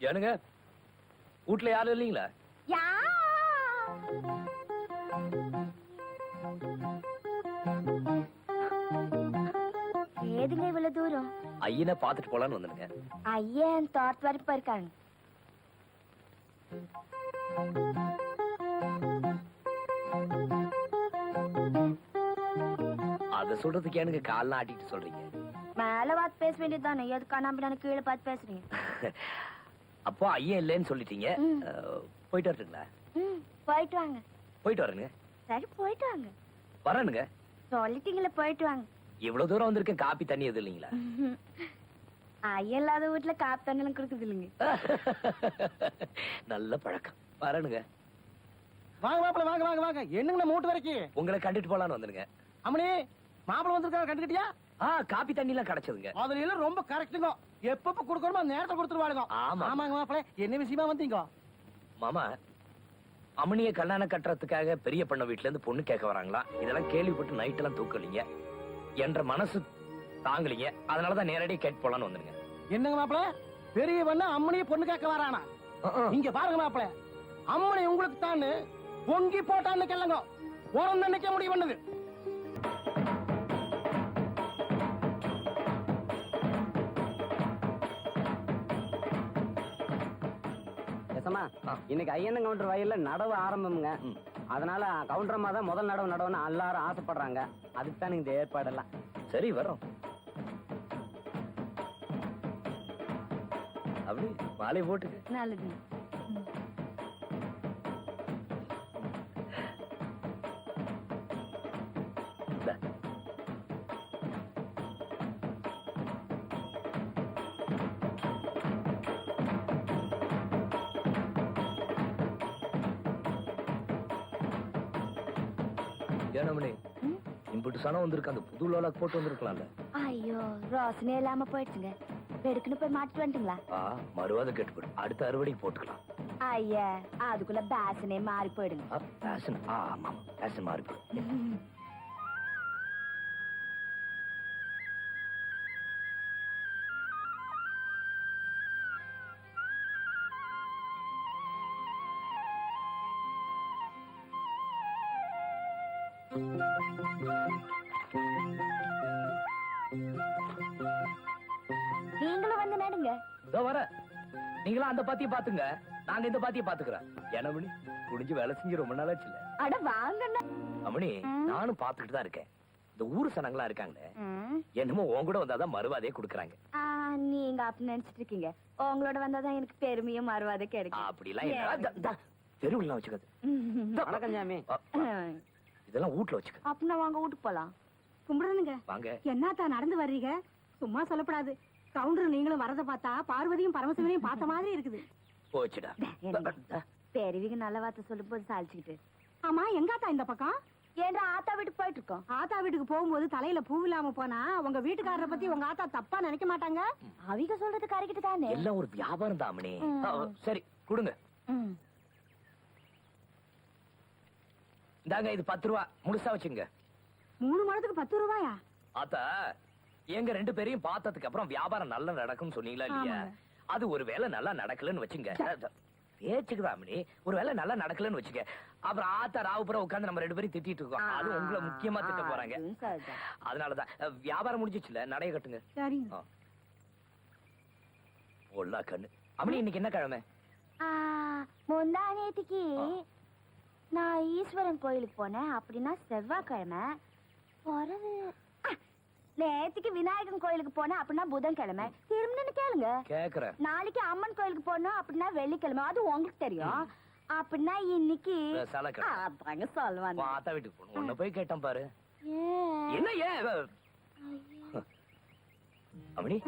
ஏனுங்க வீட்டுல யாரும் இல்லீங்களா? யா ஏதுங்க இவ்வளவு தூரம்? ஐயனை பாத்துட்டு போலான்னு வந்துருங்க. ஐயன் தோட்டத்து வரைக்கும் போயிருக்காங்க. அத சொல்றதுக்கு ஏனுங்க கால்ல ஆட்டிட்டு சொல்றீங்க? மேல பார்த்து பேச வேண்டியதுதானே, எதுக்கா நம்பி கீழே பார்த்து பேசுறீங்க? அப்போ ஐயன் இல்லைன்னு சொல்லிட்டீங்க. போயிட்டு வரட்டுங்களா? போயிட்டு வாங்க. போயிட்டு வரேங்க. சரி போயிட்டு வாங்க. வரேனுங்க. சொல்லிட்டீங்களா, போயிட்டு வாங்க. இவ்வளவு தூரம் வந்திருக்கேன், காப்பி தண்ணி எதுவும் இல்லைங்களா? ஐயன் இல்லாத வீட்டுல காப்பி தண்ணி எல்லாம் கொடுக்குது இல்லைங்க. நல்ல பழக்கம். வரேனுங்க. வாங்க மாப்பிள, வாங்க வாங்க வாங்க. என்னங்க மூட்டு வரைக்கும் உங்களை கண்டுட்டு போலான்னு வந்துருங்க. அம்மனி மாப்பிள வந்திருக்காரு, கண்டுக்கிட்டியா? காப்பி தண்ணி எல்லாம் கிடைச்சதுங்க. அதுல எல்லாம் ரொம்ப கரெக்ட்டுங்க. எப்பப்ப கொடுக்கணுமோ அந்த நேரத்தை கொடுத்துருவாளுங்க. ஆமாங்க மாப்பிள. என்ன விஷயமா வந்தீங்க? மாமா, அம்மனிய கல்யாணம் கட்டுறதுக்காக பெரிய பண்ண வீட்டுல இருந்து பொண்ணு கேட்க வராங்களா? இதெல்லாம் கேள்விப்பட்டு நைட் எல்லாம் தூக்கலீங்க. என்ற மனசு தாங்கலீங்க. அதனாலதான் நேரடியா கேட்டு போலான்னு வந்துருங்க. என்னங்க மாப்பிள, பெரிய பண்ண அம்மனிய பொண்ணு கேட்க வரானா? இங்க பாருங்க மாப்பிள, அம்மனை உங்களுக்கு தான் பொங்கி போட்டான்னு கேளுங்க. உரம் நினைக்க முடிவு பண்ணுது. இன்னைக்கு ஐயன் கவுண்டர் வயல்ல நடவு ஆரம்பம்ங்க. அதனால கவுண்டரமா தான் முதல் நடவு நடவுன்னு எல்லாரும் ஆசைப்படுறாங்க. அதுக்கு தான் இந்த ஏற்பாடெல்லாம். சரி வரோம். அப்படி மாலை போட்டுக்கு. நல்லது. இம்புட்டு சனம் வந்திருக்கு, அந்த புது லோலாக் போட்டு வந்திருக்கலாம்ல. ஐயோ, ரோசனே இல்லாம போயிடுச்சுங்க. வெடுக்குன்னு போய் மாட்டிட்டு வந்துட்டீங்களா? மறுவாத கேட்டு போயிடும். அடுத்த அறுவடைக்கு போட்டுக்கலாம். ஐயா, அதுக்குள்ள பேசனே மாறி போயிடுங்க. பேசன்? ஆமா, பேசன் மாறி போயிடும். நீங்களும் வந்து நடுங்க. வர நீங்களும் அந்த பாத்திய பாத்துங்க, நாங்க இந்த பாத்திய பாத்துக்கிறோம். ஏனமணி குடிஞ்சு வேலை செஞ்சு ரொம்ப நாளாச்சு இல்ல? அட வாங்க அம்மணி, நானும் பாத்துக்கிட்டு தான் இருக்கேன். இந்த ஊரு சனங்களா இருக்காங்களே, என்னமோ உன் கூட வந்தாதான் மறுவாதையே குடுக்கறாங்க. நீங்க அப்படி நினைச்சிட்டு இருக்கீங்க. உங்களோட வந்தாதான் எனக்கு பெருமையும் மறுவாதை கிடைக்கும். அப்படிலாம் தெருவுலாம் வச்சுக்காது. வணக்கம் சாமி. இதெல்லாம் வீட்டுல வச்சுக்க. அப்படின்னா வாங்க வீட்டுக்கு போலாம். கும்பிடுறதுங்க. வாங்க. என்னத்தா நடந்து வர்றீங்க? சும்மா சொல்லப்படாது. கவுண்டர் நீங்களும் வரத பார்த்தா பார்வதியும் பரமசிவனையும் பார்த்த மாதிரி இருக்குது. போச்சுடா. பெரியவிங்க நல்ல வார்த்தை சொல்லும் போது சாலிச்சுக்கிட்டு. ஆமா, எங்காத்தா இந்த பக்கம்? ஏன்னா ஆத்தா வீட்டுக்கு போயிட்டு இருக்கோம். ஆத்தா வீட்டுக்கு போகும்போது தலையில பூ இல்லாம போனா உங்க வீட்டுக்காரரை பத்தி உங்க ஆத்தா தப்பா நினைக்க மாட்டாங்க? அவங்க சொல்றது கரெக்ட் தானே. எல்லாம் ஒரு வியாபாரம் தான் அம்மனி. சரி கொடுங்க. இந்தாங்க, இது 10 ரூபா முழுசா வச்சுங்க. 3 மடத்துக்கு 10 ரூபாயா? ஆத்தா, எங்க 2 பேரையும் பார்த்ததுக்கு அப்புறம் வியாபாரம் நல்லா நடக்கும்னு சொன்னீங்களா இல்லையா? அது ஒரு வேலை நல்லா நடக்கலன்னு வச்சுங்க. பேச்சுக்குதான் அம்மனி. ஒரு வேலை நல்லா நடக்கலன்னு வச்சுக்க, அப்புறம் ஆத்தா ராவுப்புறம் உட்காந்து நம்ம 2 பேரும் திட்டிட்டு இருக்கோம். அது உங்களை முக்கியமா திட்ட போறாங்க. அதனாலதான் வியாபாரம் முடிஞ்சிச்சுல, நடைய கட்டுங்க. சரிங்க. ஒல்லா கண்ணு. அம்மனி, இன்னைக்கு என்ன கிழமை? முந்தா நேத்திக்கு நான் ஈஸ்வரன் கோயிலுக்கு போனேன். அப்படின்னா செவ்வாய்க்கிழமை. நேத்திக்கு விநாயகன் கோயிலுக்கு போனேன். அப்படின்னா புதன்கிழமை. திரும்ப கேளுங்க. கேக்குறேன். நாளைக்கு அம்மன் கோயிலுக்கு போனோம். அப்படின்னா வெள்ளிக்கிழமை. அது உங்களுக்கு தெரியும். அப்படின்னா இன்னைக்கு சொல்லுவாங்க. ஆத்தா வீட்டுக்கு போகணும். உன்னை போய் கேட்டேன் பாரு. என்ன அம்மனி,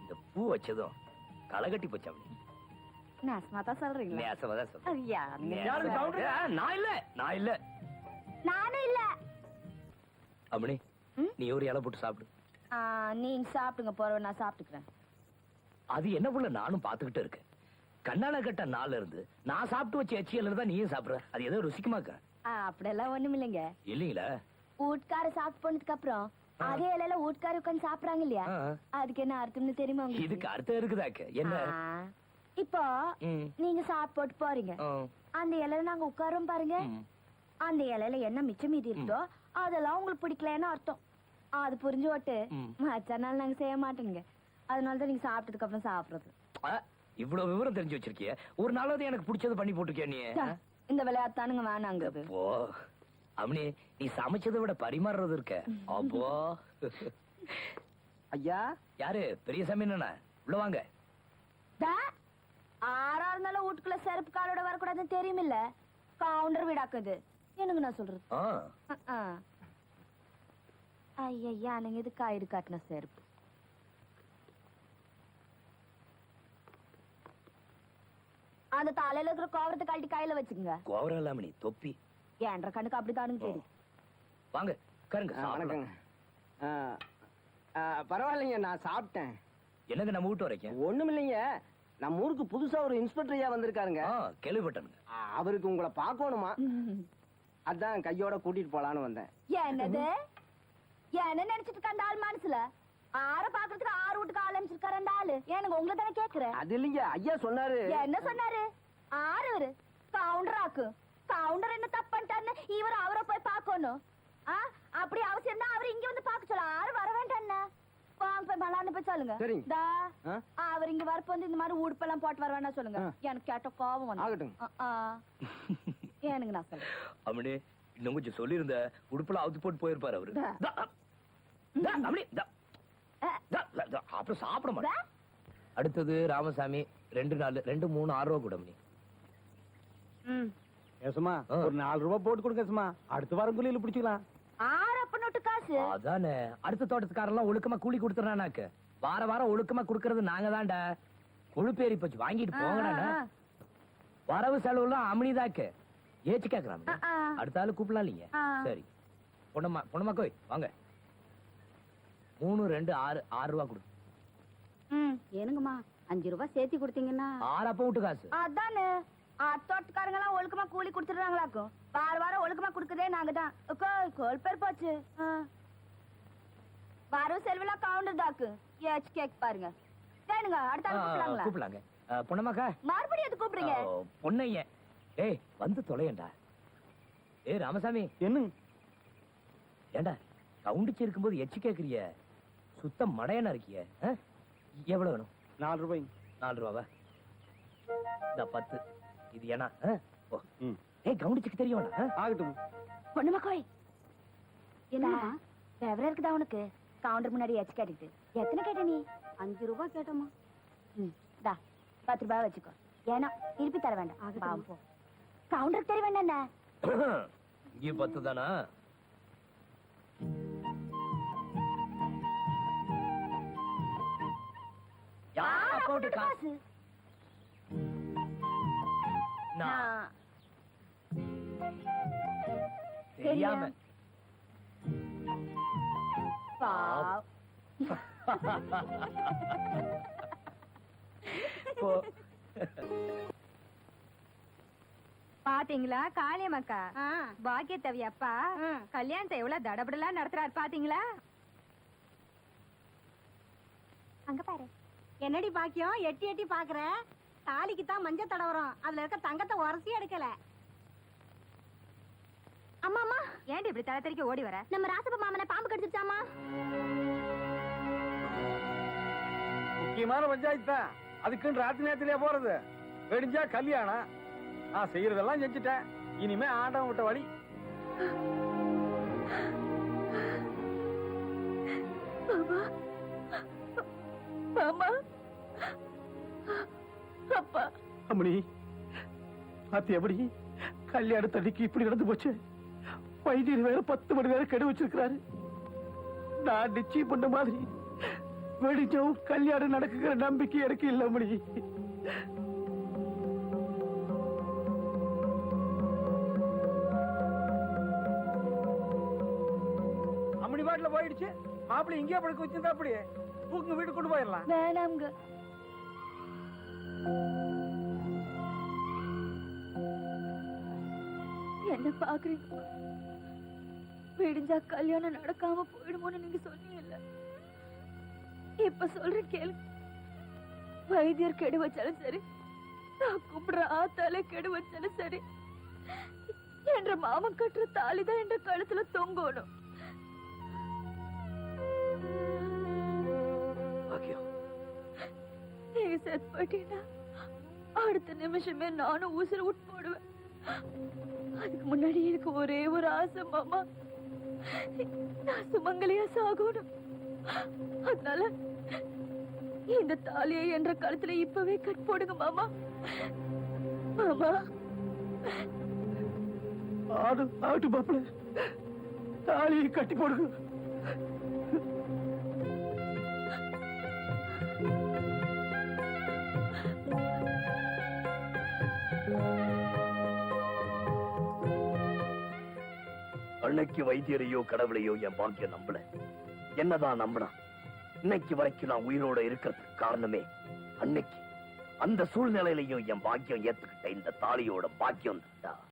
இந்த பூ வச்சதும் களை கட்டி போச்சு அம்மனி. நேசமாதான் சொல்றீங்களா? நேசமாதான் சொல்றேன். நான் இல்ல. நானும் இல்ல. அம்மனி, நீ ஒரு இலை போட்டு சாப்பிடு. நீங்க சாப்பிடுங்க, போற நான் சாப்பிட்டுக்கிறேன். அது என்ன புள்ள, நானும் பாத்துக்கிட்டு இருக்கேன். கண்ணால கட்ட நாள்ல இருந்து நான் சாப்பிட்டு வச்ச எச்சியல தான் நீயும் சாப்பிடுற. அது ஏதோ ருசிக்குமாக்க? அப்படியெல்லாம் ஒண்ணும் இல்லைங்க. இல்லீங்களா? வீட்டுக்கார சாப்பிட்டு போனதுக்கு அப்புறம் அதே இலையில வீட்டுக்கார உட்காந்து சாப்பிடுறாங்க இல்லையா? அதுக்கு என்ன அர்த்தம்னு தெரியுமா? இதுக்கு அர்த்தம் இருக்குதாக்க? என்ன? இப்போ ம். நீங்க சாப்பிட்டு போட்டு போறீங்க ஆ. அந்த இலையில நாங்க உட்காரோம் பாருங்க ம். அந்த இலையில என்ன மிச்சம் மீதி இருந்தோ அதெல்லாம் உங்களுக்கு பிடிக்கலன்னு அர்த்தம் அது புரிஞ்சு ஓட்டு ம். மச்ச நாள் நாங்க செய்ய மாட்டோங்க அதனாலதான் நீங்க சாப்பிட்டதுக்கு அப்புறம் சாப்பிடுறது இவ்வளவு விவரம் தெரிஞ்சு வச்சிருக்கிய ஒரு நாளாவது எனக்கு பிடிச்சது பண்ணி போட்டுருக்கிய நீ இந்த விளையாட்டானுங்க வேணாங்க போ அம்னி நீ சமைச்சதை விட பரிமாறுறது இருக்க அப்போ ஐயா யாரு பெரிய சாமி என்ன உள்ள வாங்க ஆறா இருந்தாலும் வீட்டுக்குள்ள செருப்பு காலோட வரக்கூடாதுன்னு தெரியுமில்ல கவுண்டர் வீடாக்குது எனக்கு நான் சொல்றது ஆ. ஐயா நீங்க இது கயிறு காட்டின செருப்பு அந்த தலையில இருக்கிற கோவரத்தை கழட்டி கையில வச்சுக்கோங்க கோவரம் இல்லாம தொப்பி ஏன்ற கண்ணுக்கு அப்படித்தானுங்க தெரியும் வாங்க உட்காருங்க வணக்கங்க பரவாயில்லைங்க நான் சாப்பிட்டேன். என்னங்க நம்ம வீட்டு வரைக்கும் ஒண்ணும் இல்லைங்க, நம்ம ஊருக்கு புதுசா ஒரு இன்ஸ்பெக்டர் ஐயா வந்திருக்காருங்க. கேள்விப்பட்டேனுங்க. அவருக்கு உங்களை பார்க்கணுமா, அதான் கையோட கூட்டிட்டு போலான்னு வந்தேன். என்னது என்ன நினைச்சிட்டு இருக்க அந்த ஆள் மனசுல? ஆற பாக்குறதுக்கு ஆறு வீட்டுக்கு ஆள் அனுப்பிச்சிருக்காரு அந்த ஆளு. எனக்கு உங்களை தானே கேக்குறேன். அது இல்லைங்க, ஐயா சொன்னாரு. என்ன சொன்னாரு? ஆறு இவரு கவுண்டர் ஆக்கு. கவுண்டர் என்ன தப்பு பண்ணிட்டாருன்னு இவர் அவரை போய் பார்க்கணும். அப்படி அவசியம் தான் அவர் இங்க வந்து பார்க்க சொல்ல. ஆறு வர வேண்டாம். வாங்க போய் மலான்னு போய் சொல்லுங்க. அவர் இங்க வரப்ப வந்து இந்த மாதிரி உடுப்பெல்லாம் போட்டு வர வேண்டாம் சொல்லுங்க. எனக்கு கேட்ட கோபம் வந்து எனக்கு நான் சொல்றேன். அப்படி இன்னும் கொஞ்சம் சொல்லியிருந்த உடுப்புல அவுத்து போட்டு போயிருப்பாரு அவரு. அப்புறம் சாப்பிட மாட்டேன். அடுத்தது ராமசாமி 2 4 2 3 6 ரூபா கூட. ஏசுமா ஒரு 4 ரூபாய் போட்டு கொடுங்க சும்மா, அடுத்த வாரம் கூலியில பிடிச்சிக்கலாம். காசு அதானே, அடுத்த தோட்டத்துக்காரெல்லாம் ஒழுக்கமா கூலி கொடுத்துறானாக்கு. வார வாரம் ஒழுக்கமா குடுக்கறது நாங்க தான்டா. கொழுப்பேறி போச்சு, வாங்கிட்டு போங்கடா. வரவு செலவு எல்லாம் அமனிதாக்கு ஏச்சு கேக்குறாங்க. அடுத்த ஆளு கூப்பிடலாம் இல்லைங்க. சரி பொண்ணம்மா கோய் வாங்க. 3 2 6 6 ரூபா கொடு. ஏனுங்கம்மா 5 ரூபாய் சேர்த்து கொடுத்தீங்கன்னா 6 அப்ப விட்டு காசு. அதானே, தோட்டக்காரங்க எல்லாம் ஒழுக்கமா கூலி கொடுத்துடுறாங்களாக்கும். வார வாரம் ஒழுக்கமா குடுக்கதே நாங்க தான். கோல் பேர் போச்சு. வரவு செலவுலாம் கவுண்டர் தாக்கு ஏச்சு கேக் பாருங்க. வேணுங்க அடுத்த ஆள் கூப்பிடலாங்களா? கூப்பிடலாங்க. பொண்ணம்மாக்கா மறுபடியும் எது கூப்பிடுறீங்க? பொண்ணைய ஏய் வந்து தொலையண்டா. ஏய் ராமசாமி என்ன ஏண்டா கவுண்டிச்சு இருக்கும்போது எச்சு கேக்குறிய? சுத்தம் மடையனா இருக்கிய. எவ்வளவு வேணும்? 4 ரூபாய். 4 ரூபாவா? இந்த 10 இது ஏனா? ஏய் கவுண்டிச்சுக்கு தெரியும். ஆகட்டும். பொண்ணுமா கோய் என்ன விவரம் இருக்குதா உனக்கு? கவுண்டர் முன்னாடி எச்சு கேட்டுட்டு எத்தனை கேட்ட நீ? 5 ரூபாய் கேட்டோமா. 10 ரூபாய் வச்சுக்கோ. ஏன்னா திருப்பி தர வேண்டாம். கவுண்டருக்கு தெரிய வேண்டாம் என்ன? இங்க 10 தானா? காசு தெரியாம பாத்தீங்களா காளியம்மாக்கா, பாக்கியத்தவி அப்பா கல்யாணத்தை எவ்வளவு தடபடலாம் நடத்துறாரு பாத்தீங்களா? அங்க பாரு. என்னடி பாக்கியம் எட்டி எட்டி பாக்குற? தாலிக்கு தான் மஞ்சள் தடவரம், அதுல இருக்க தங்கத்தை உரசி எடுக்கல. அம்மா அம்மா ஏன்டி இப்படி தலை தெறிக்க ஓடி வர? நம்ம ராசப்ப மாமனை பாம்பு கடிச்சிருச்சாமா? முக்கியமான பஞ்சாயத்து தான், அதுக்குன்னு ராத்திரி நேரத்திலே போறது. வெடிஞ்சா கல்யாணம். நான் செய்யறதெல்லாம் செஞ்சுட்டேன், இனிமே ஆட்டம் விட்ட வழி. மாமா அப்பா அம்மணி பாத்தி எப்படி கல்யாண தடிக்கு இப்படி நடந்து போச்சு. வைத்தியர் வேற 10 மணி நேரம் கெடு வச்சிருக்கிறாரு. நான் நிச்சயம் பண்ண மாதிரி வெடிச்சும் கல்யாணம் நடக்குங்கிற நம்பிக்கை எனக்கு இல்ல அம்மணி. அம்மணி பாட்டுல போயிடுச்சு. மாப்பிள்ளை இங்கே படுக்க வச்சிருந்தா அப்படி தூக்குங்க, வீட்டுக்கு கொண்டு போயிடலாம். வேணாம்ங்க. என்ன பாக்குறீங்க? விடிஞ்சா கல்யாணம் நடக்காம போயிடுமோன்னு நீங்க சொன்னீங்கல்ல, இப்ப சொல்ற கேளு. வைத்தியர் கெடு வச்சாலும் சரி, நான் கும்பிடுற ஆத்தாலே கெடு வச்சாலும் சரி என்ற மாமன் கட்டுற தாலிதான் என்ற கழுத்துல தொங்கணும். பாக்கியம், நீங்க செத்து போயிட்டீங்கன்னா அடுத்த நிமிஷமே நானும் உசுறு விட்டு போடுவேன். அதுக்கு முன்னாடி எனக்கு ஒரே ஒரு ஆசை மாமா, நான் சுமங்கலியா சாகணும். அதனால இந்த தாலியை என்ற கழுத்துல இப்பவே கட் போடுங்க மாமா. மாமா ஆட்டு மாப்பிள்ள, தாலியை கட்டி போடுங்க. அன்னைக்கு வைத்தியரையோ கடவுளையோ என் பாக்கியம் நம்பல. என்னதான் நம்பினா இன்னைக்கு வரைக்கும் நான் உயிரோட இருக்கிறதுக்கு காரணமே அன்னைக்கு அந்த சூழ்நிலையிலையும் என் பாக்கியம் ஏத்துக்கிட்ட இந்த தாலியோட பாக்கியம் தான்.